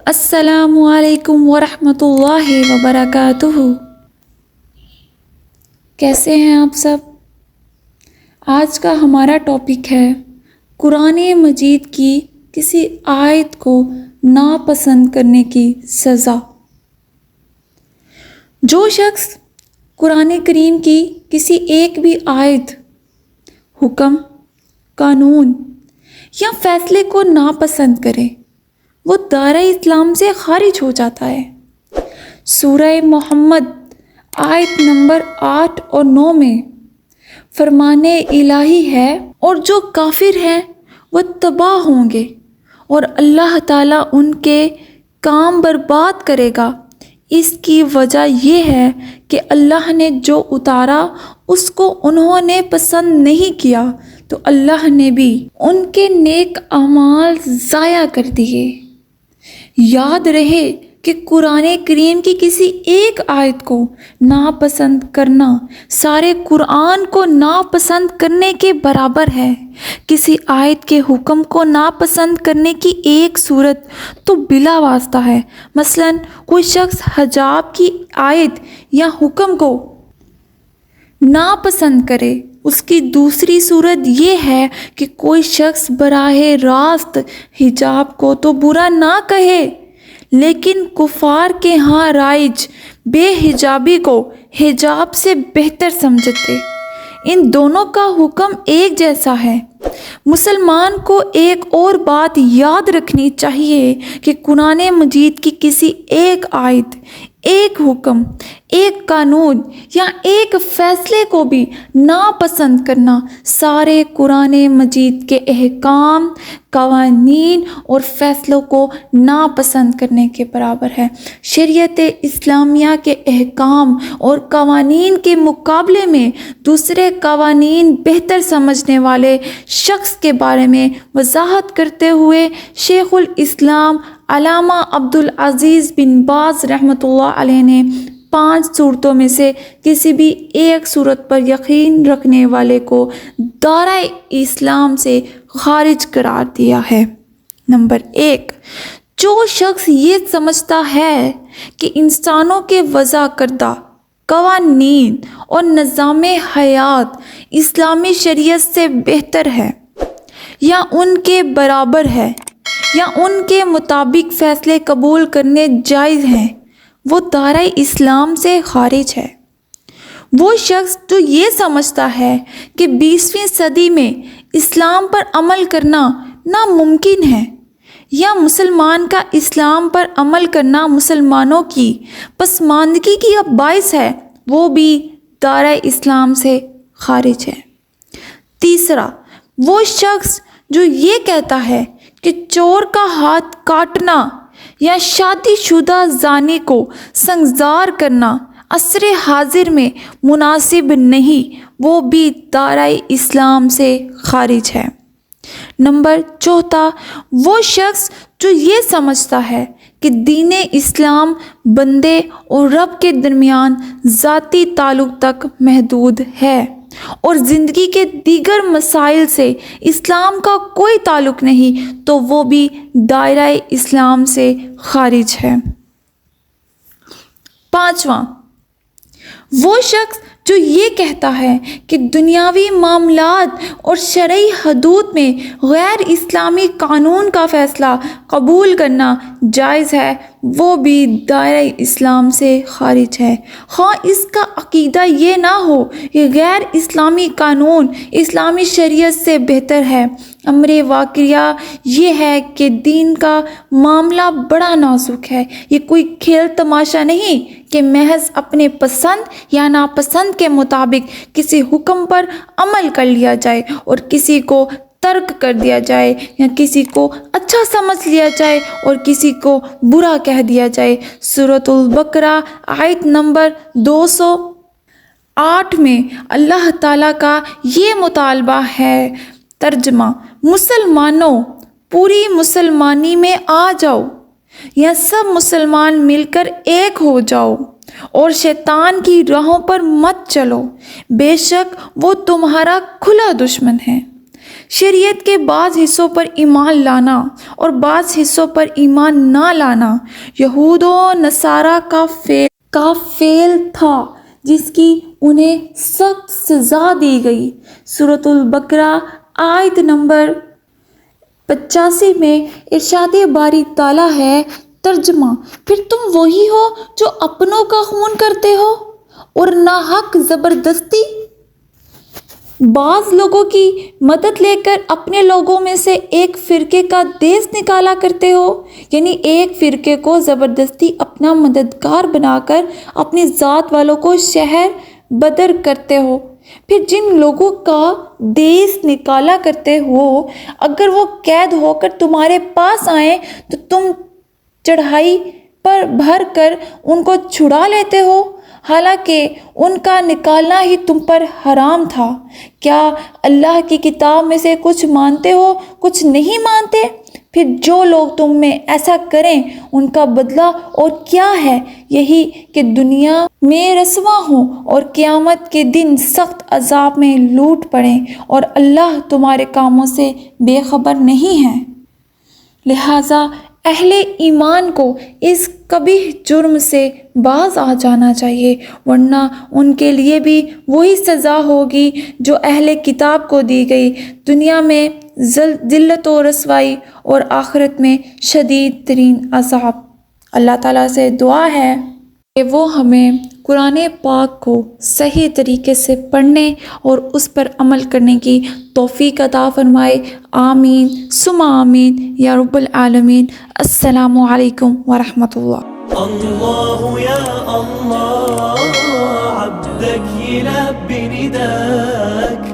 السلام علیکم ورحمۃ اللہ وبرکاتہ۔ کیسے ہیں آپ سب؟ آج کا ہمارا ٹاپک ہے قرآن مجید کی کسی آیت کو ناپسند کرنے کی سزا۔ جو شخص قرآن کریم کی کسی ایک بھی آیت، حکم، قانون یا فیصلے کو ناپسند کرے وہ دائرہ اسلام سے خارج ہو جاتا ہے۔ سورہ محمد آیت نمبر 8 اور 9 میں فرمان الہی ہے، اور جو کافر ہیں وہ تباہ ہوں گے اور اللہ تعالیٰ ان کے کام برباد کرے گا۔ اس کی وجہ یہ ہے کہ اللہ نے جو اتارا اس کو انہوں نے پسند نہیں کیا، تو اللہ نے بھی ان کے نیک اعمال ضائع کر دیے۔ یاد رہے کہ قرآن کریم کی کسی ایک آیت کو ناپسند کرنا سارے قرآن کو ناپسند کرنے کے برابر ہے۔ کسی آیت کے حکم کو ناپسند کرنے کی ایک صورت تو بلا واسطہ ہے، مثلا کوئی شخص حجاب کی آیت یا حکم کو ناپسند کرے۔ اس کی دوسری صورت یہ ہے کہ کوئی شخص براہ راست حجاب کو تو برا نہ کہے، لیکن کفار کے ہاں رائج بے حجابی کو حجاب سے بہتر سمجھتے۔ ان دونوں کا حکم ایک جیسا ہے۔ مسلمان کو ایک اور بات یاد رکھنی چاہیے کہ قرآن مجید کی کسی ایک آیت، ایک حکم، ایک قانون یا ایک فیصلے کو بھی ناپسند کرنا سارے قرآن مجید کے احکام، قوانین اور فیصلوں کو ناپسند کرنے کے برابر ہے۔ شریعت اسلامیہ کے احکام اور قوانین کے مقابلے میں دوسرے قوانین بہتر سمجھنے والے شخص کے بارے میں وضاحت کرتے ہوئے شیخ الاسلام علامہ عبدالعزیز بن باز رحمۃ اللہ علیہ نے 5 صورتوں میں سے کسی بھی ایک صورت پر یقین رکھنے والے کو دائرہ اسلام سے خارج قرار دیا ہے۔ نمبر 1، جو شخص یہ سمجھتا ہے کہ انسانوں کے وضع کردہ قوانین اور نظام حیات اسلامی شریعت سے بہتر ہے یا ان کے برابر ہے یا ان کے مطابق فیصلے قبول کرنے جائز ہیں، وہ دائرہ اسلام سے خارج ہے۔ وہ شخص جو یہ سمجھتا ہے کہ 20ویں صدی میں اسلام پر عمل کرنا ناممکن ہے یا مسلمان کا اسلام پر عمل کرنا مسلمانوں کی پسماندگی کی باعث ہے، وہ بھی دائرہ اسلام سے خارج ہے۔ تیسرا، وہ شخص جو یہ کہتا ہے کہ چور کا ہاتھ کاٹنا یا شادی شدہ زانی کو سنگسار کرنا عصر حاضر میں مناسب نہیں، وہ بھی دائرہ اسلام سے خارج ہے۔ نمبر 4، وہ شخص جو یہ سمجھتا ہے کہ دین اسلام بندے اور رب کے درمیان ذاتی تعلق تک محدود ہے اور زندگی کے دیگر مسائل سے اسلام کا کوئی تعلق نہیں، تو وہ بھی دائرہ اسلام سے خارج ہے۔ 5واں، وہ شخص جو یہ کہتا ہے کہ دنیاوی معاملات اور شرعی حدود میں غیر اسلامی قانون کا فیصلہ قبول کرنا جائز ہے، وہ بھی دائرہ اسلام سے خارج ہے، خواہ اس کا عقیدہ یہ نہ ہو کہ غیر اسلامی قانون اسلامی شریعت سے بہتر ہے۔ امر واقعہ یہ ہے کہ دین کا معاملہ بڑا نازک ہے۔ یہ کوئی کھیل تماشا نہیں کہ محض اپنے پسند یا ناپسند کے مطابق کسی حکم پر عمل کر لیا جائے اور کسی کو ترک کر دیا جائے یا کسی کو اچھا سمجھ لیا جائے اور کسی کو برا کہہ دیا جائے۔ سورۃ البقرہ آیت نمبر 208 میں اللہ تعالیٰ کا یہ مطالبہ ہے۔ ترجمہ: مسلمانوں، پوری مسلمانی میں آ جاؤ یا سب مسلمان مل کر ایک ہو جاؤ اور شیطان کی راہوں پر مت چلو، بے شک وہ تمہارا کھلا دشمن ہے۔ شریعت کے بعض حصوں پر ایمان لانا اور بعض حصوں پر ایمان نہ لانا یہود و نصارہ کا فعل تھا جس کی انہیں سخت سزا دی گئی۔ سورۃ البقرہ آیت نمبر 85 میں ارشاد باری تعالیٰ ہے، ترجمہ: پھر تم وہی ہو جو اپنوں کا خون کرتے ہو اور ناحق زبردستی بعض لوگوں کی مدد لے کر اپنے لوگوں میں سے ایک فرقے کا دیس نکالا کرتے ہو، یعنی ایک فرقے کو زبردستی اپنا مددگار بنا کر اپنی ذات والوں کو شہر بدر کرتے ہو۔ پھر جن لوگوں کا دیس نکالا کرتے ہو اگر وہ قید ہو کر تمہارے پاس آئیں تو تم چڑھائی پر بھر کر ان کو چھڑا لیتے ہو، حالانکہ ان کا نکالنا ہی تم پر حرام تھا۔ کیا اللہ کی کتاب میں سے کچھ مانتے ہو، کچھ نہیں مانتے؟ پھر جو لوگ تم میں ایسا کریں ان کا بدلہ اور کیا ہے، یہی کہ دنیا میں رسوا ہوں اور قیامت کے دن سخت عذاب میں لوٹ پڑیں، اور اللہ تمہارے کاموں سے بے خبر نہیں ہے۔ لہٰذا اہل ایمان کو اس قبیح جرم سے باز آ جانا چاہیے، ورنہ ان کے لیے بھی وہی سزا ہوگی جو اہل کتاب کو دی گئی، دنیا میں ذلت و رسوائی اور آخرت میں شدید ترین عذاب۔ اللہ تعالیٰ سے دعا ہے کہ وہ ہمیں قرآن پاک کو صحیح طریقے سے پڑھنے اور اس پر عمل کرنے کی توفیق عطا فرمائے۔ آمین ثم آمین یا رب العالمین۔ السلام علیکم ورحمۃ اللہ۔ الله يا الله عبدك يلبي نداك